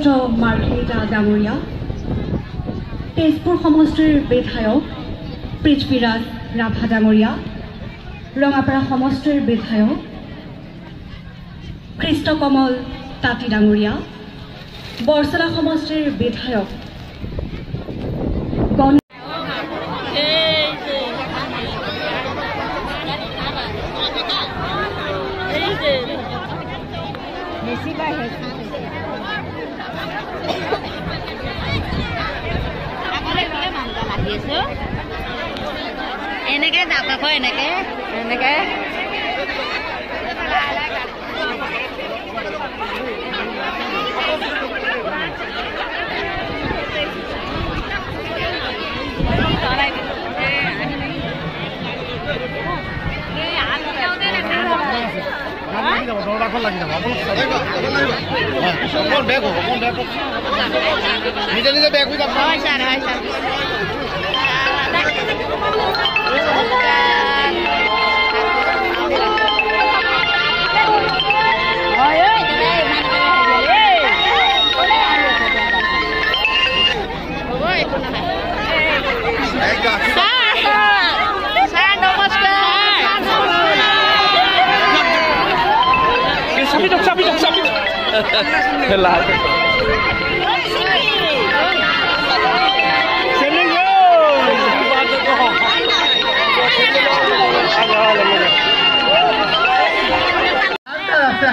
পবিত্ৰ মাৰ্ঘেৰিটা ডাঙৰীয়া, তেজপুৰ সমষ্টিৰ বিধায়ক পৃথ্বীৰাজ ৰাভা ডাঙৰীয়া, ৰঙাপাৰা সমষ্টিৰ বিধায়ক কৃষ্ণকমল তাঁতী ডাঙৰীয়া, বৰচলা সমষ্টিৰ বিধায়ক এনেকে দাপা এনেকে এনেকে নিজে নিজে বেগ হৈ যাব হয় স্যার হয় স্যার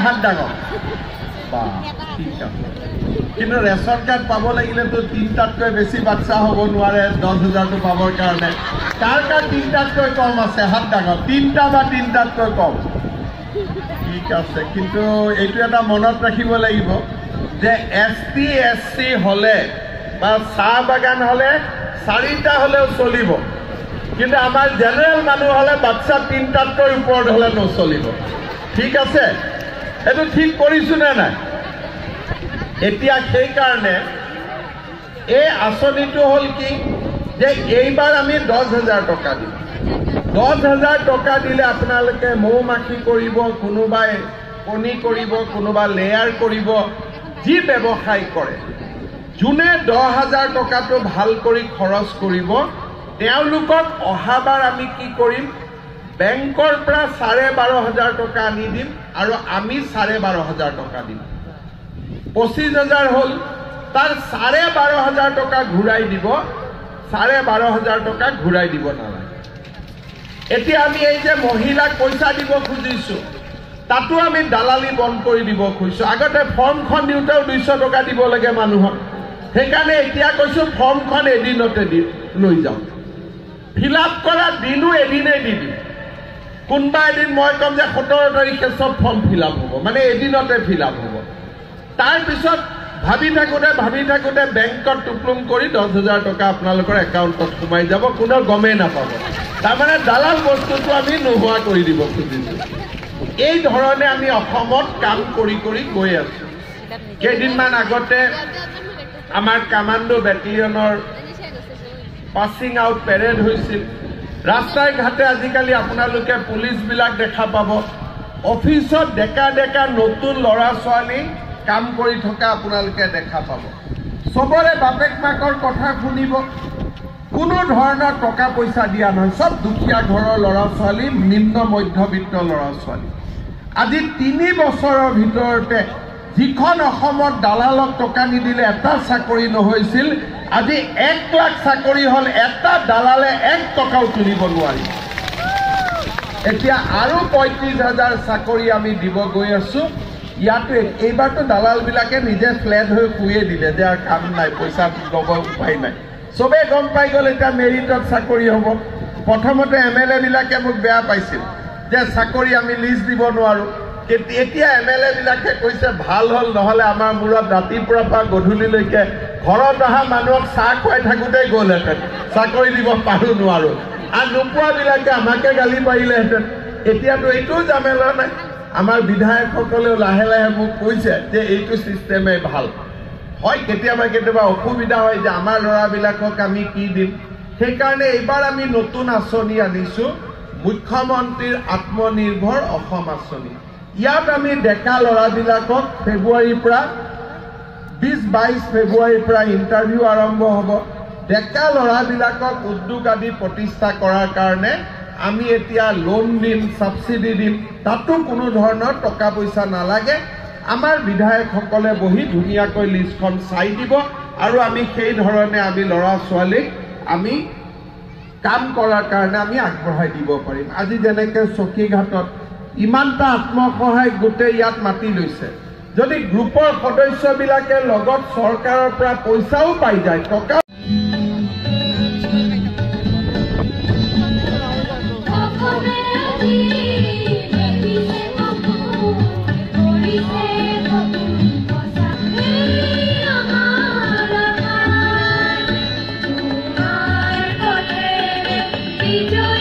হাত ডাঙৰ কিন্তু ৰেচন কাৰ্ড পাব লাগিলেতো ৩টাতকৈ বেছি বাচ্চা হ'ব নোৱাৰে ১০,০০০টো পাবৰ কাৰণে। কাৰ কাৰ ৩টাতকৈ কম আছে হাত ডাঙৰ? ৩টা বা ৩টাতকৈ কম। ঠিক আছে, কিন্তু এইটো এটা মনত ৰাখিব লাগিব যে ST SC হ'লে বা চাহ বাগান হ'লে 4টা হ'লেও চলিব, কিন্তু আমাৰ জেনেৰেল মানুহ হ'লে বাচ্চা ৩টাতকৈ ওপৰত হ'লে নচলিব। ঠিক আছে, এইটো ঠিক কৰিছো নে নাই? এতিয়া সেইকাৰণে এই আঁচনিটো হ'ল কি যে এইবাৰ আমি 10,000 টকা দিম। 10,000 টকা দিলে আপোনালোকে মৌ মাখি কৰিব, কোনোবাই কণী কৰিব, কোনোবা লেয়াৰ কৰিব, যি ব্যৱসায় কৰে, যোনে 10,000 টকাটো ভাল কৰি খৰচ কৰিব তেওঁলোকক অহাবাৰ আমি কি কৰিম, বেংকৰ পৰা 12,500 টকা আনি দিম আৰু আমি 12,500 টকা দিম। 25,000 হ'ল, তাৰ 12,500 টকা ঘূৰাই দিব, 12,500 টকা ঘূৰাই দিব নালাগে। এতিয়া আমি এই যে মহিলাক পইচা দিব খুজিছো তাতো আমি দালালি বন্ধ কৰি দিব খুজিছো। আগতে ফৰ্মখন দিওঁতেও 200 টকা দিব লাগে মানুহক, সেইকাৰণে এতিয়া কৈছো ফৰ্মখন এদিনতে লৈ যাওঁ, ফিল আপ কৰা দিনো এদিনেই দি দিম। কোনোবা এদিন মই ক'ম যে 17 তাৰিখে চব ফৰ্ম ফিল আপ হ'ব, মানে এদিনতে ফিল আপ হ'ব। তাৰপিছত ভাবি থাকোঁতে বেংকত টুকলুং কৰি 10,000 টকা আপোনালোকৰ একাউণ্টত সোমাই যাব, কোনেও গমেই নাপাব। তাৰমানে দালাল বস্তুটো আমি নোহোৱা কৰি দিব খুজিছোঁ। এই ধৰণে আমি অসমত কাম কৰি গৈ আছো। কেইদিনমান আগতে আমাৰ কামাণ্ডো বেটেলিয়নৰ পাছিং আউট পেৰেড হৈছিল। ৰাস্তাই ঘাটে আজিকালি আপোনালোকে পুলিচবিলাক দেখা পাব, অফিচত ডেকা নতুন ল'ৰা ছোৱালী কাম কৰি থকা আপোনালোকে দেখা পাব। চবৰে বাপেক মাকৰ কথা শুনিব, কোনো ধৰণৰ টকা পইচা দিয়া নহয়, সব দুখীয়া ঘৰৰ ল'ৰা ছোৱালী, নিম্ন মধ্যবিত্ত ল'ৰা ছোৱালী। আজি 3 বছৰৰ ভিতৰতে যিখন অসমত দালালক টকা নিদিলে এটা চাকৰি নহৈছিল, আজি 1 লাখ চাকৰি হ'ল, এটা দালালে 1 টকাও তুলিব নোৱাৰি। এতিয়া আৰু 35,000 চাকৰি আমি দিব গৈ আছো। ইয়াতো এইবাৰতো দালালবিলাকে নিজে ফ্লেট হৈ শুয়ে দিলে যে আৰু কাম নাই, পইচা ল'ব উপায় নাই। চবেই গম পাই গ'ল এতিয়া মেৰিটত চাকৰি হ'ব। প্ৰথমতে MLA বিলাকে মোক বেয়া পাইছিল যে চাকৰি আমি লিষ্ট দিব নোৱাৰো। এতিয়া MLA বিলাকে কৈছে ভাল হ'ল, নহ'লে আমাৰ মূৰত ৰাতিপুৱাৰ পৰা গধূলিলৈকে ঘৰত অহা মানুহক চাহ খুৱাই থাকোঁতেই গ'লহেঁতেন, চাকৰি দিব পাৰো নোৱাৰো। আৰু নোপোৱাবিলাকে আমাকে গালি পাৰিলেহেঁতেন। এতিয়াতো এইটোও জামেলা নাই। আমাৰ বিধায়কসকলেও লাহে লাহে মোক কৈছে যে এইটো ছিষ্টেমেই ভাল হয়। কেতিয়াবা অসুবিধা হয় যে আমাৰ ল'ৰাবিলাকক আমি কি দিম। সেইকাৰণে এইবাৰ আমি নতুন আঁচনি আনিছো, মুখ্যমন্ত্ৰীৰ আত্মনিৰ্ভৰ অসম আঁচনি। ইয়াত আমি ডেকা ল'ৰাবিলাকক ফেব্ৰুৱাৰীৰ পৰা 20-22 ফেব্ৰুৱাৰীৰ পৰা ইণ্টাৰভিউ আৰম্ভ হ'ব ডেকা ল'ৰাবিলাকক উদ্যোগ আদি প্ৰতিষ্ঠা কৰাৰ কাৰণে আমি এতিয়া লোন দিম সাবসিডি দিম তাতো কোনো ধৰণৰ টকা পইচা নালাগে আমাৰ বিধায়কসকলে বহি ধুনীয়াকৈ লিষ্টখন চাই দিব আৰু আমি সেই ধৰণে আমি ল'ৰা ছোৱালীক আমি কাম কৰাৰ কাৰণে আমি আগবঢ়াই দিব পাৰিম আজি যেনেকৈ চকীঘাটত ইমানটা আত্মসহায়ক গোটে ইয়াত মাতি লৈছে যদি গ্ৰুপৰ সদস্যবিলাকে লগত চৰকাৰৰ পৰা পইচাও পাই যায় টকা Joy.